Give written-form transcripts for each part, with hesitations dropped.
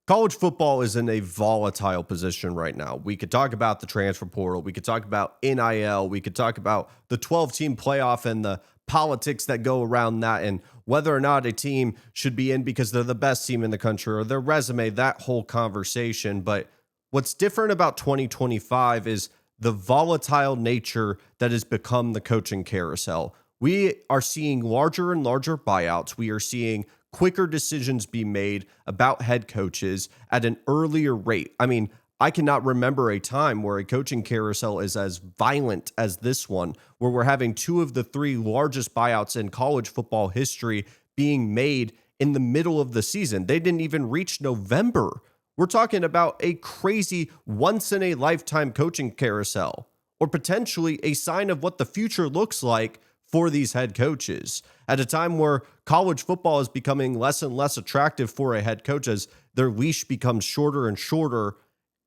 College football is in a volatile position right now. We could talk about the transfer portal. We could talk about NIL. We could talk about the 12-team playoff and the politics that go around that and whether or not a team should be in because they're the best team in the country or their resume, that whole conversation. But what's different about 2025 is the volatile nature that has become the coaching carousel. We are seeing larger and larger buyouts. We are seeing quicker decisions be made about head coaches at an earlier rate. I mean, I cannot remember a time where a coaching carousel is as violent as this one, where we're having two of the three largest buyouts in college football history being made in the middle of the season. They didn't even reach November. We're talking about a crazy once-in-a-lifetime coaching carousel, or potentially a sign of what the future looks like for these head coaches at a time where college football is becoming less and less attractive for a head coach as their leash becomes shorter and shorter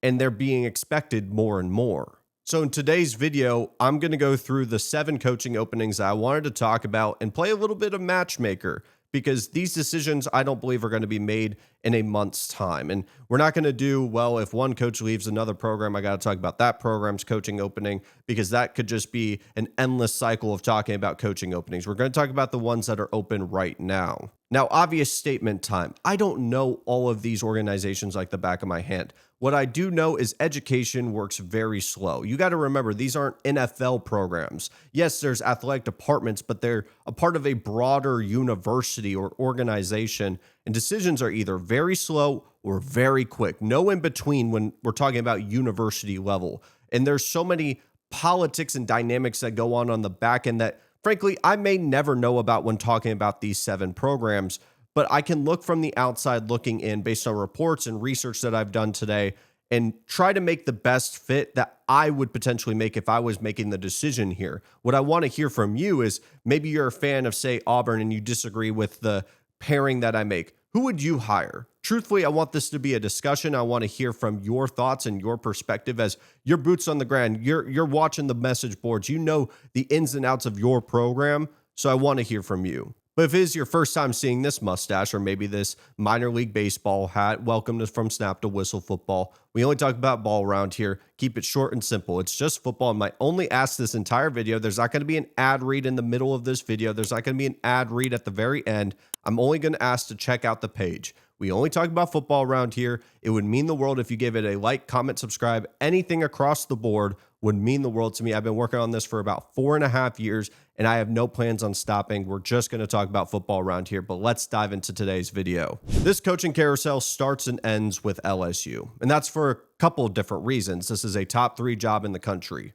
and they're being expected more and more. So in today's video, I'm going to go through the 7 coaching openings I wanted to talk about and play a little bit of matchmaker, because these decisions I don't believe are going to be made in a month's time. And we're not going to do, well, if one coach leaves another program, I got to talk about that program's coaching opening, because that could just be an endless cycle of talking about coaching openings. We're going to talk about the ones that are open right now. Now, obvious statement time. I don't know all of these organizations like the back of my hand. What I do know is education works very slow. You got to remember, these aren't NFL programs. Yes, there's athletic departments, but they're a part of a broader university or organization, and decisions are either very slow or very quick. No in between when we're talking about university level. And there's so many politics and dynamics that go on the back end that, frankly, I may never know about when talking about these 7 programs, but I can look from the outside looking in based on reports and research that I've done today and try to make the best fit that I would potentially make if I was making the decision here. What I want to hear from you is maybe you're a fan of, say, Auburn, and you disagree with the pairing that I make. Who would you hire? Truthfully, I want this to be a discussion. I want to hear from your thoughts and your perspective as your boots on the ground. You're watching the message boards. You know the ins and outs of your program, so I want to hear from you. But if it is your first time seeing this mustache or maybe this minor league baseball hat, welcome to From Snap to Whistle Football. We only talk about ball around here. Keep it short and simple. It's just football. And my only ask this entire video, there's not going to be an ad read in the middle of this video. There's not going to be an ad read at the very end. I'm only going to ask to check out the page. We only talk about football around here. It would mean the world if you gave it a like, comment, subscribe. Anything across the board would mean the world to me. I've been working on this for about 4.5 years, and I have no plans on stopping. We're just going to talk about football around here, but let's dive into today's video. This coaching carousel starts and ends with LSU, and that's for a couple of different reasons. This is a top 3 job in the country.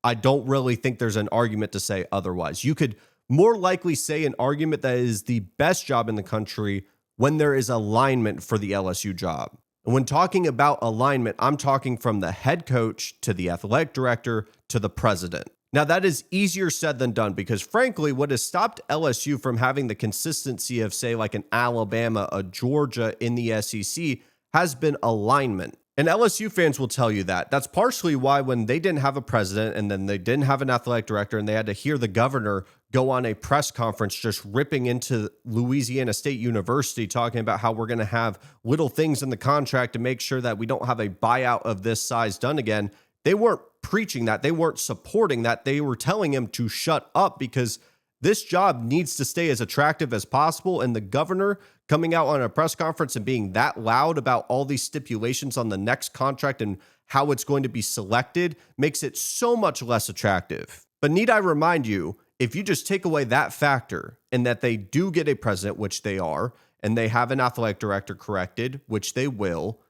I don't really think there's an argument to say otherwise. You could more likely say an argument that is the best job in the country when there is alignment for the LSU job. And when talking about alignment, I'm talking from the head coach to the athletic director to the president. Now, that is easier said than done because, frankly, what has stopped LSU from having the consistency of, say, like an Alabama, a Georgia in the SEC has been alignment. And LSU fans will tell you that. That's partially why when they didn't have a president and then they didn't have an athletic director and they had to hear the governor go on a press conference just ripping into Louisiana State University talking about how we're going to have little things in the contract to make sure that we don't have a buyout of this size done again. They weren't preaching that. They weren't supporting that. They were telling him to shut up because this job needs to stay as attractive as possible. And the governor coming out on a press conference and being that loud about all these stipulations on the next contract and how it's going to be selected makes it so much less attractive. But need I remind you, if you just take away that factor and that they do get a president, which they are, and they have an athletic director corrected, which they will,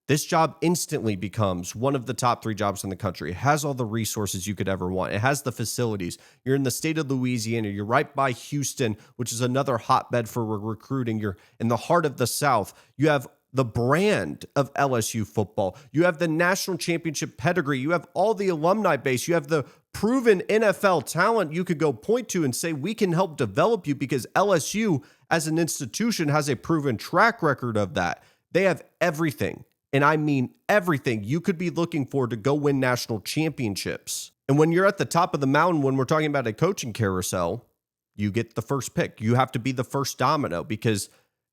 this job instantly becomes one of the top 3 jobs in the country. It has all the resources you could ever want. It has the facilities. You're in the state of Louisiana. You're right by Houston, which is another hotbed for recruiting. You're in the heart of the South. You have the brand of LSU football. You have the national championship pedigree. You have all the alumni base. You have the proven NFL talent you could go point to and say, we can help develop you because LSU as an institution has a proven track record of that. They have everything. And I mean everything you could be looking for to go win national championships. And when you're at the top of the mountain, when we're talking about a coaching carousel, you get the first pick. You have to be the first domino because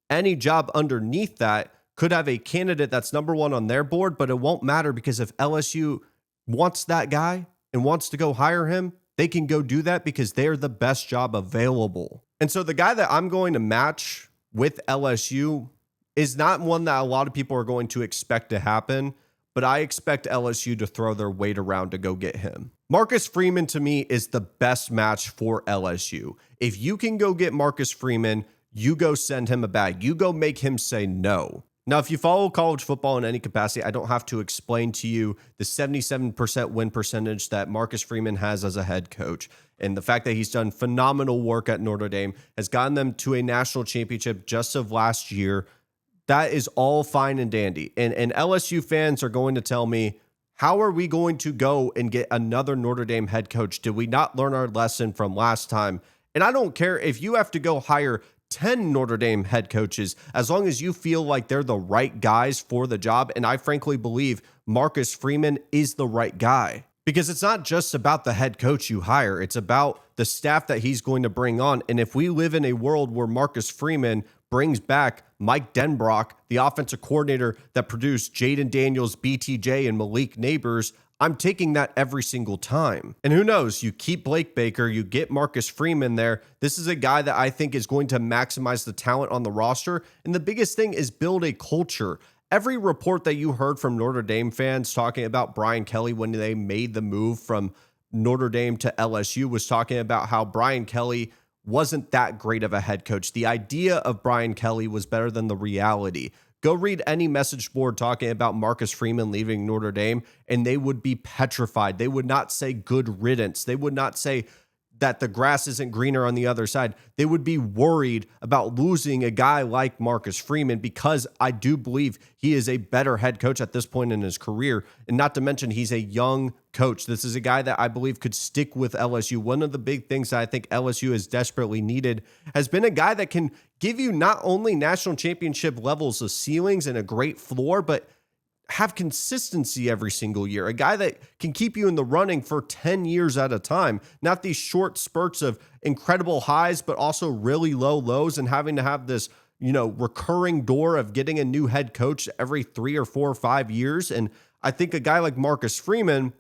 any job underneath that could have a candidate that's number one on their board, but it won't matter because if LSU wants that guy and wants to go hire him, they can go do that because they're the best job available. And so the guy that I'm going to match with LSU is not one that a lot of people are going to expect to happen, but I expect LSU to throw their weight around to go get him. Marcus Freeman, to me, is the best match for LSU. If you can go get Marcus Freeman, you go send him a bag. You go make him say no. Now, if you follow college football in any capacity, I don't have to explain to you the 77% win percentage that Marcus Freeman has as a head coach. And the fact that he's done phenomenal work at Notre Dame, has gotten them to a national championship just of last year. That is all fine and dandy. And LSU fans are going to tell me, how are we going to go and get another Notre Dame head coach? Did we not learn our lesson from last time? And I don't care if you have to go hire 10 Notre Dame head coaches, as long as you feel like they're the right guys for the job. And I frankly believe Marcus Freeman is the right guy, because it's not just about the head coach you hire. It's about the staff that he's going to bring on. And if we live in a world where Marcus Freeman brings back Mike Denbrock, the offensive coordinator that produced Jaden Daniels, BTJ, and Malik Neighbors, I'm taking that every single time. And who knows, you keep Blake Baker, you get Marcus Freeman there. This is a guy that I think is going to maximize the talent on the roster. And the biggest thing is build a culture. Every report that you heard from Notre Dame fans talking about Brian Kelly when they made the move from Notre Dame to LSU was talking about how Brian Kelly wasn't that great of a head coach. The idea of Brian Kelly was better than the reality. Go read any message board talking about Marcus Freeman leaving Notre Dame, and they would be petrified. They would not say good riddance. They would not say that the grass isn't greener on the other side. They would be worried about losing a guy like Marcus Freeman, because I do believe he is a better head coach at this point in his career. And not to mention, he's a young coach. This is a guy that I believe could stick with LSU. One of the big things that I think LSU has desperately needed has been a guy that can give you not only national championship levels of ceilings and a great floor, but have consistency every single year. A guy that can keep you in the running for 10 years at a time, not these short spurts of incredible highs, but also really low lows, and having to have this, recurring door of getting a new head coach every 3 or 4 or 5 years. And I think a guy like Marcus Freeman,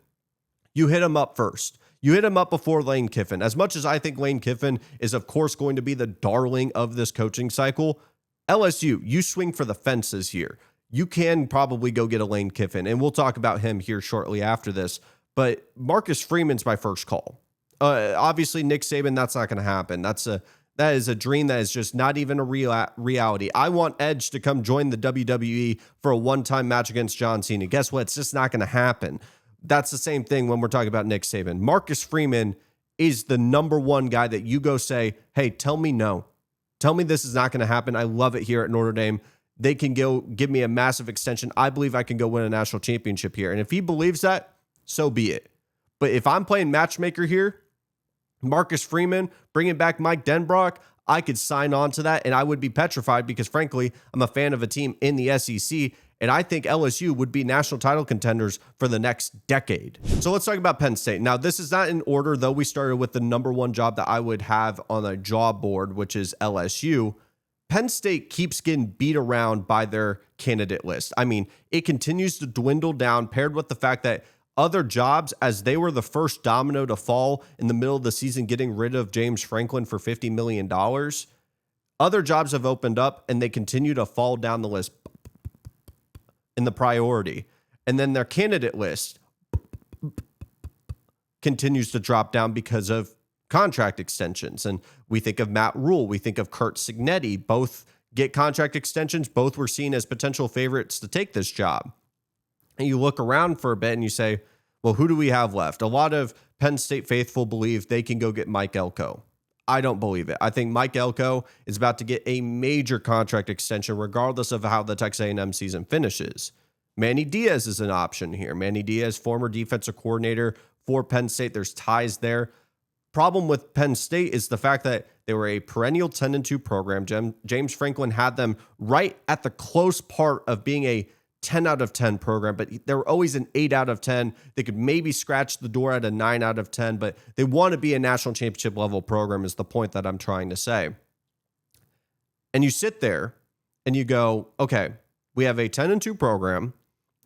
you hit him up first. You hit him up before Lane Kiffin. As much as I think Lane Kiffin is, of course, going to be the darling of this coaching cycle, LSU, you swing for the fences here. You can probably go get a Lane Kiffin, and we'll talk about him here shortly after this. But Marcus Freeman's my first call. Obviously, Nick Saban, that's not going to happen. That is a dream that is just not even a reality. I want Edge to come join the WWE for a one-time match against John Cena. Guess what? It's just not going to happen. That's the same thing when we're talking about Nick Saban. Marcus Freeman is the number one guy that you go say, hey, tell me no. Tell me this is not going to happen. I love it here at Notre Dame. They can go give me a massive extension. I believe I can go win a national championship here. And if he believes that, so be it. But if I'm playing matchmaker here, Marcus Freeman, bringing back Mike Denbrock, I could sign on to that, and I would be petrified because, frankly, I'm a fan of a team in the SEC, and I think LSU would be national title contenders for the next decade. So let's talk about Penn State. Now, this is not in order, though. We started with the number one job that I would have on a job board, which is LSU. Penn State keeps getting beat around by their candidate list. I mean, it continues to dwindle down, paired with the fact that other jobs, as they were the first domino to fall in the middle of the season, getting rid of James Franklin for $50 million, other jobs have opened up and they continue to fall down the list in the priority. And then their candidate list continues to drop down because of contract extensions. And we think of Matt Rule, we think of Kurt Signetti, both get contract extensions, both were seen as potential favorites to take this job. And you look around for a bit and you say, well, who do we have left? A lot of Penn State faithful believe they can go get Mike Elko. I don't believe it. I think Mike Elko is about to get a major contract extension regardless of how the Texas A&M season finishes. Manny Diaz is an option here. Manny Diaz, former defensive coordinator for Penn State. There's ties there. Problem with Penn State is the fact that they were a perennial 10-2 program. James Franklin had them right at the close part of being a 10 out of 10 program, but they were always an 8 out of 10. They could maybe scratch the door at a 9 out of 10, but they want to be a national championship level program is the point that I'm trying to say. And you sit there and you go, okay, we have a 10-2 program.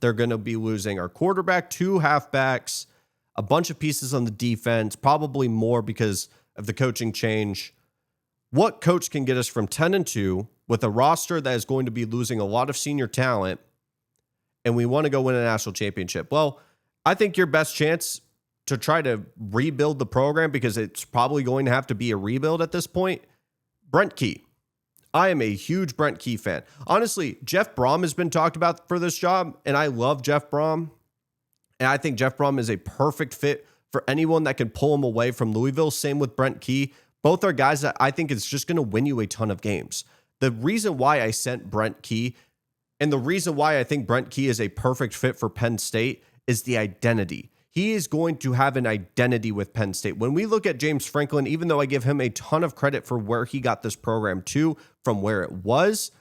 They're going to be losing our quarterback, 2 halfbacks, a bunch of pieces on the defense, probably more because of the coaching change. What coach can get us from 10-2 with a roster that is going to be losing a lot of senior talent, and we want to go win a national championship? Well, I think your best chance to try to rebuild the program, because it's probably going to have to be a rebuild at this point, Brent Key. I am a huge Brent Key fan. Honestly, Jeff Brom has been talked about for this job, and I love Jeff Brom. And I think Jeff Brom is a perfect fit for anyone that can pull him away from Louisville. Same with Brent Key. Both are guys that I think is just going to win you a ton of games. The reason why I sent Brent Key, and the reason why I think Brent Key is a perfect fit for Penn State, is the identity. He is going to have an identity with Penn State. When we look at James Franklin, even though I give him a ton of credit for where he got this program to from where it was,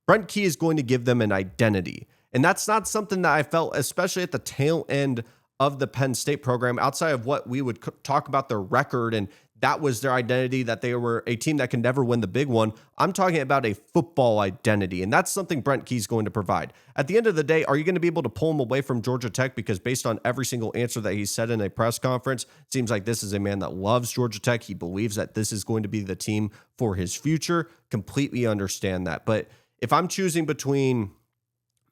Brent Key is going to give them an identity. And that's not something that I felt, especially at the tail end of the Penn State program, outside of what we would talk about their record, and that was their identity, that they were a team that can never win the big one. I'm talking about a football identity, and that's something Brent Key's going to provide. At the end of the day, are you going to be able to pull him away from Georgia Tech? Because based on every single answer that he said in a press conference, it seems like this is a man that loves Georgia Tech. He believes that this is going to be the team for his future. Completely understand that. But if I'm choosing between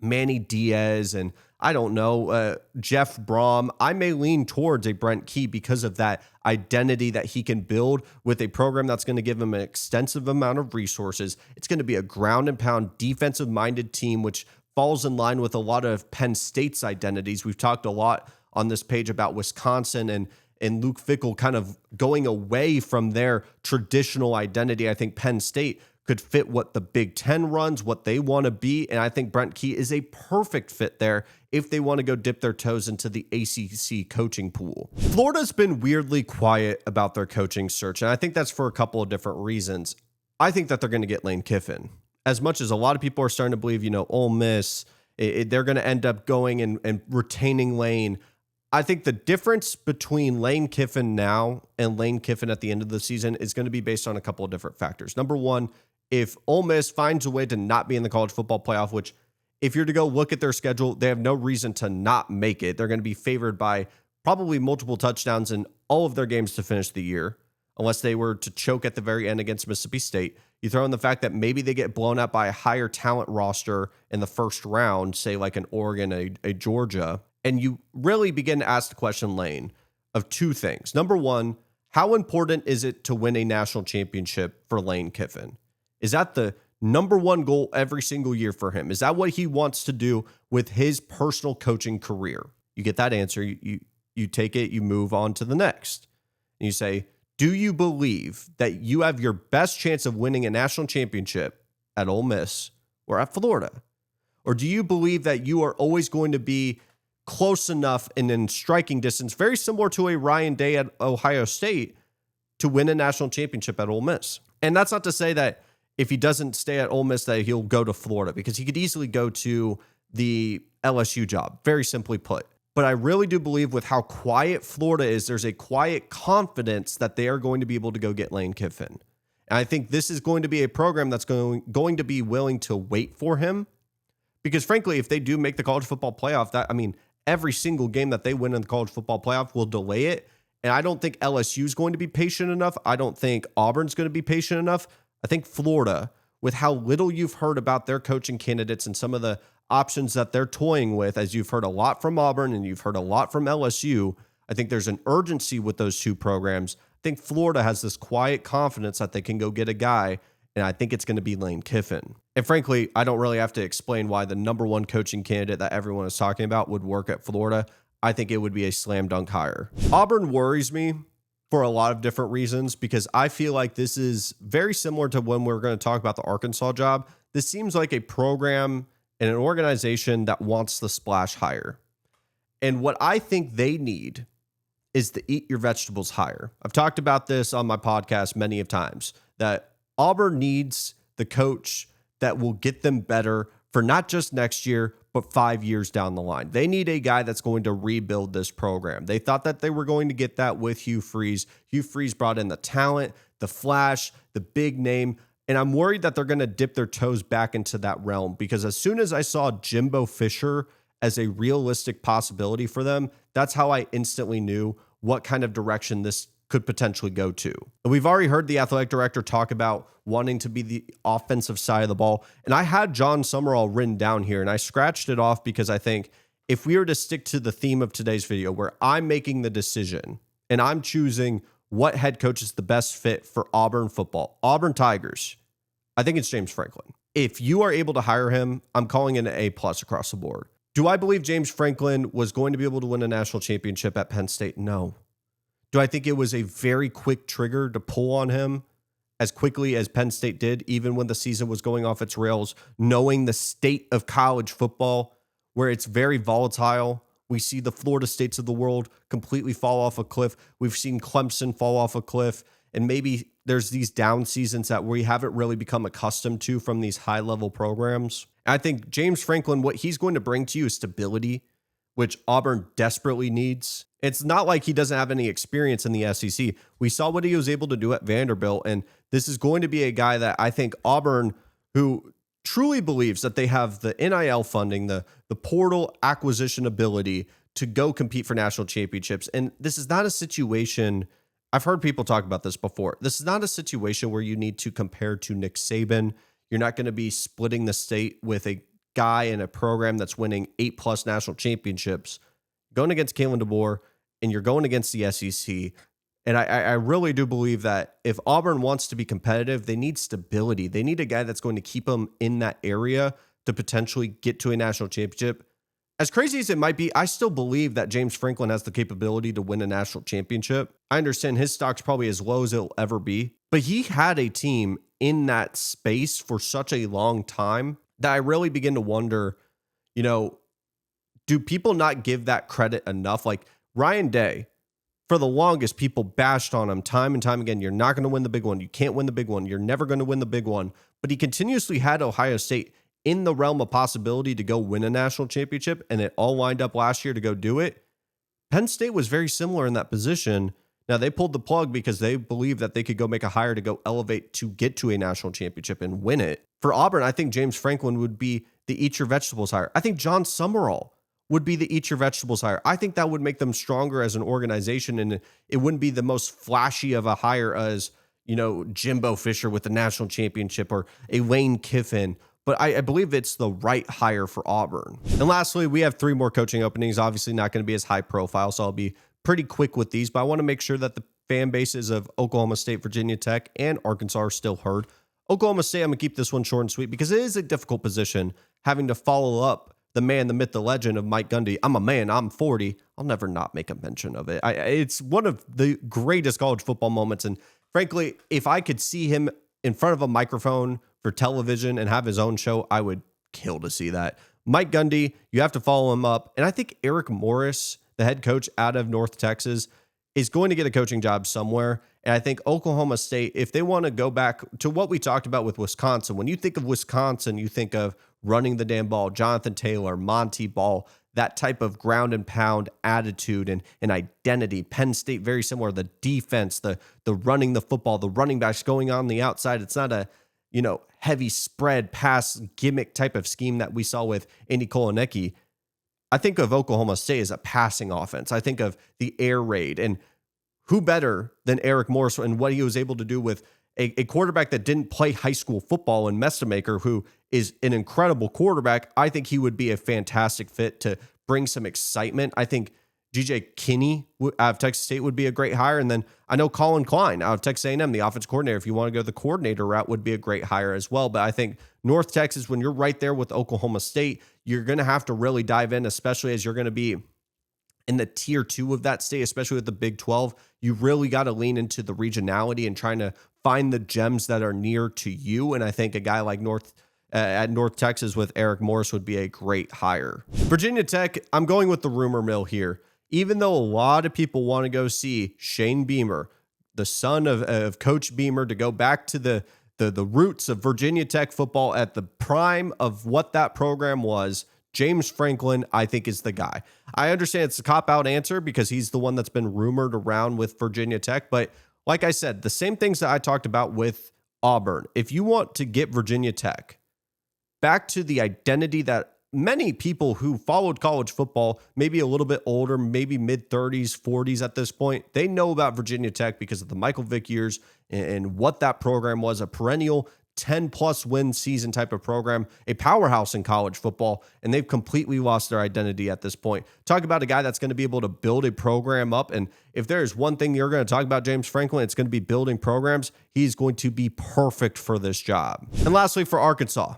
Manny Diaz and I don't know, Jeff Brom, I may lean towards a Brent Key because of that identity that he can build with a program that's going to give him an extensive amount of resources. It's going to be a ground and pound defensive minded team, which falls in line with a lot of Penn State's identities. We've talked a lot on this page about Wisconsin and Luke Fickell kind of going away from their traditional identity. I think Penn State could fit what the Big Ten runs, what they want to be. And I think Brent Key is a perfect fit there if they want to go dip their toes into the ACC coaching pool. Florida's been weirdly quiet about their coaching search, and I think that's for a couple of different reasons. I think that they're going to get Lane Kiffin. As much as a lot of people are starting to believe, Ole Miss, they're going to end up going and retaining Lane. I think the difference between Lane Kiffin now and Lane Kiffin at the end of the season is going to be based on a couple of different factors. Number one, if Ole Miss finds a way to not be in the college football playoff, which if you're to go look at their schedule, they have no reason to not make it. They're going to be favored by probably multiple touchdowns in all of their games to finish the year, unless they were to choke at the very end against Mississippi State. You throw in the fact that maybe they get blown out by a higher talent roster in the first round, say like an Oregon, a Georgia, and you really begin to ask the question, Lane, of two things. Number one, how important is it to win a national championship for Lane Kiffin? Is that the number one goal every single year for him? Is that what he wants to do with his personal coaching career? You get that answer, you take it, you move on to the next. And you say, do you believe that you have your best chance of winning a national championship at Ole Miss or at Florida? Or do you believe that you are always going to be close enough and in striking distance, very similar to a Ryan Day at Ohio State, to win a national championship at Ole Miss? And that's not to say that if he doesn't stay at Ole Miss, that he'll go to Florida, because he could easily go to the LSU job, very simply put. But I really do believe with how quiet Florida is, there's a quiet confidence that they are going to be able to go get Lane Kiffin. And I think this is going to be a program that's going to be willing to wait for him, because frankly, if they do make the college football playoff, every single game that they win in the college football playoff will delay it. And I don't think LSU is going to be patient enough. I don't think Auburn's going to be patient enough. I think Florida, with how little you've heard about their coaching candidates and some of the options that they're toying with, as you've heard a lot from Auburn and you've heard a lot from LSU, I think there's an urgency with those two programs. I think Florida has this quiet confidence that they can go get a guy, and I think it's going to be Lane Kiffin. And frankly, I don't really have to explain why the number one coaching candidate that everyone is talking about would work at Florida. I think it would be a slam dunk hire. Auburn worries me for a lot of different reasons, because I feel like this is very similar to when we're going to talk about the Arkansas job. This seems like a program and an organization that wants the splash hire. And what I think they need is the eat your vegetables hire. I've talked about this on my podcast many of times, that Auburn needs the coach that will get them better for not just next year, but 5 years down the line. They need a guy that's going to rebuild this program. They thought that they were going to get that with Hugh Freeze. Hugh Freeze brought in the talent, the flash, the big name. And I'm worried that they're going to dip their toes back into that realm, because as soon as I saw Jimbo Fisher as a realistic possibility for them, that's how I instantly knew what kind of direction this could potentially go to. And we've already heard the athletic director talk about wanting to be the offensive side of the ball. And I had John Summerall written down here, and I scratched it off because I think if we were to stick to the theme of today's video, where I'm making the decision and I'm choosing what head coach is the best fit for Auburn football, Auburn Tigers, I think it's James Franklin. If you are able to hire him, I'm calling it an A+ across the board. Do I believe James Franklin was going to be able to win a national championship at Penn State? No. Do I think it was a very quick trigger to pull on him as quickly as Penn State did, even when the season was going off its rails, knowing the state of college football, where it's very volatile? We see the Florida States of the world completely fall off a cliff. We've seen Clemson fall off a cliff. And maybe there's these down seasons that we haven't really become accustomed to from these high-level programs. I think James Franklin, what he's going to bring to you is stability, which Auburn desperately needs. It's not like he doesn't have any experience in the SEC. We saw what he was able to do at Vanderbilt, and this is going to be a guy that I think Auburn, who truly believes that they have the NIL funding, the portal acquisition ability to go compete for national championships. And this is not a situation, I've heard people talk about this before, this is not a situation where you need to compare to Nick Saban. You're not going to be splitting the state with a guy in a program that's winning 8+ national championships, going against Kalen DeBoer, and you're going against the SEC. And I really do believe that if Auburn wants to be competitive, they need stability. They need a guy that's going to keep them in that area to potentially get to a national championship. As crazy as it might be, I still believe that James Franklin has the capability to win a national championship. I understand his stock's probably as low as it'll ever be, but he had a team in that space for such a long time that I really begin to wonder, do people not give that credit enough? Like Ryan Day, for the longest, people bashed on him time and time again. You're not going to win the big one. You can't win the big one. You're never going to win the big one. But he continuously had Ohio State in the realm of possibility to go win a national championship, and it all lined up last year to go do it. Penn State was very similar in that position. Now, they pulled the plug because they believed that they could go make a hire to go elevate to get to a national championship and win it. For Auburn, I think James Franklin would be the eat your vegetables hire. I think John Summerall would be the eat your vegetables hire. I think that would make them stronger as an organization, and it wouldn't be the most flashy of a hire as, Jimbo Fisher with the national championship or a Lane Kiffin. But I believe it's the right hire for Auburn. And lastly, we have 3 more coaching openings. Obviously not going to be as high profile, so I'll be pretty quick with these, but I want to make sure that the fan bases of Oklahoma State, Virginia Tech, and Arkansas are still heard. Oklahoma State, I'm going to keep this one short and sweet because it is a difficult position having to follow up the man, the myth, the legend of Mike Gundy. I'm a man, I'm 40. I'll never not make a mention of it. It's one of the greatest college football moments. And frankly, if I could see him in front of a microphone for television and have his own show, I would kill to see that. Mike Gundy, you have to follow him up. And I think Eric Morris, the head coach out of North Texas, is going to get a coaching job somewhere. And I think Oklahoma State, if they want to go back to what we talked about with Wisconsin, when you think of Wisconsin, you think of running the damn ball, Jonathan Taylor, Monty Ball, that type of ground and pound attitude and identity. Penn State, very similar. The defense, the running the football, the running backs going on the outside. It's not a, heavy spread pass gimmick type of scheme that we saw with Andy Kolanecki. I think of Oklahoma State as a passing offense. I think of the air raid, and who better than Eric Morris and what he was able to do with a quarterback that didn't play high school football in Matchmaker, who is an incredible quarterback. I think he would be a fantastic fit to bring some excitement. I think GJ Kinney out of Texas State would be a great hire. And then I know Colin Klein out of Texas A&M, the offense coordinator, if you want to go the coordinator route, would be a great hire as well. But I think North Texas, when you're right there with Oklahoma State, you're going to have to really dive in, especially as you're going to be in the tier 2 of that state, especially with the Big 12. You really got to lean into the regionality and trying to find the gems that are near to you. And I think a guy like North Texas with Eric Morris would be a great hire. Virginia Tech, I'm going with the rumor mill here. Even though a lot of people want to go see Shane Beamer, the son of Coach Beamer, to go back to the roots of Virginia Tech football at the prime of what that program was, James Franklin, I think, is the guy. I understand it's a cop-out answer because he's the one that's been rumored around with Virginia Tech. But like I said, the same things that I talked about with Auburn, if you want to get Virginia Tech back to the identity that many people who followed college football, maybe a little bit older, maybe mid 30s, 40s at this point, they know about Virginia Tech because of the Michael Vick years and what that program was, a perennial 10-plus win season type of program, a powerhouse in college football, and they've completely lost their identity at this point. Talk about a guy that's going to be able to build a program up, and if there's one thing you're going to talk about James Franklin, it's going to be building programs. He's going to be perfect for this job. And lastly, for Arkansas,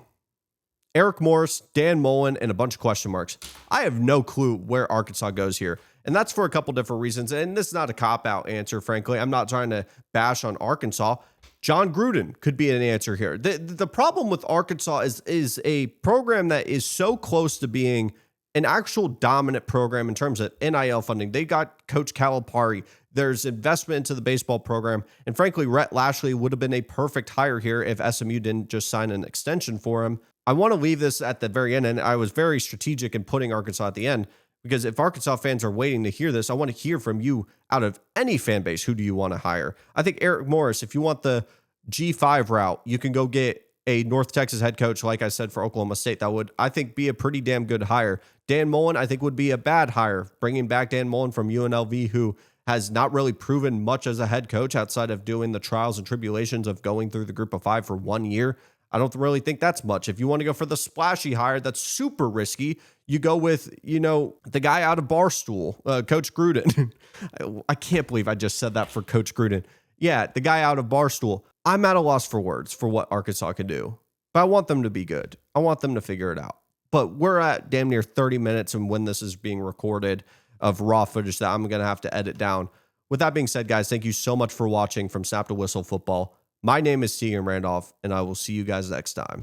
Eric Morris, Dan Mullen, and a bunch of question marks. I have no clue where Arkansas goes here. And that's for a couple different reasons. And this is not a cop-out answer, frankly. I'm not trying to bash on Arkansas. John Gruden could be an answer here. The problem with Arkansas is a program that is so close to being an actual dominant program in terms of NIL funding. They got Coach Calipari. There's investment into the baseball program. And frankly, Rhett Lashley would have been a perfect hire here if SMU didn't just sign an extension for him. I want to leave this at the very end, and I was very strategic in putting Arkansas at the end, because if Arkansas fans are waiting to hear this, I want to hear from you out of any fan base. Who do you want to hire? I think Eric Morris, if you want the G5 route, you can go get a North Texas head coach, like I said, for Oklahoma State. That would, I think, be a pretty damn good hire. Dan Mullen, I think, would be a bad hire. Bringing back Dan Mullen from UNLV, who has not really proven much as a head coach outside of doing the trials and tribulations of going through the group of five for 1 year. I don't really think that's much. If you want to go for the splashy hire, that's super risky. You go with, the guy out of Barstool, Coach Gruden. I can't believe I just said that for Coach Gruden. Yeah, the guy out of Barstool. I'm at a loss for words for what Arkansas can do, but I want them to be good. I want them to figure it out. But we're at damn near 30 minutes, and when this is being recorded, of raw footage that I'm going to have to edit down. With that being said, guys, thank you so much for watching from Snap to Whistle Football. My name is Tegan Randolph, and I will see you guys next time.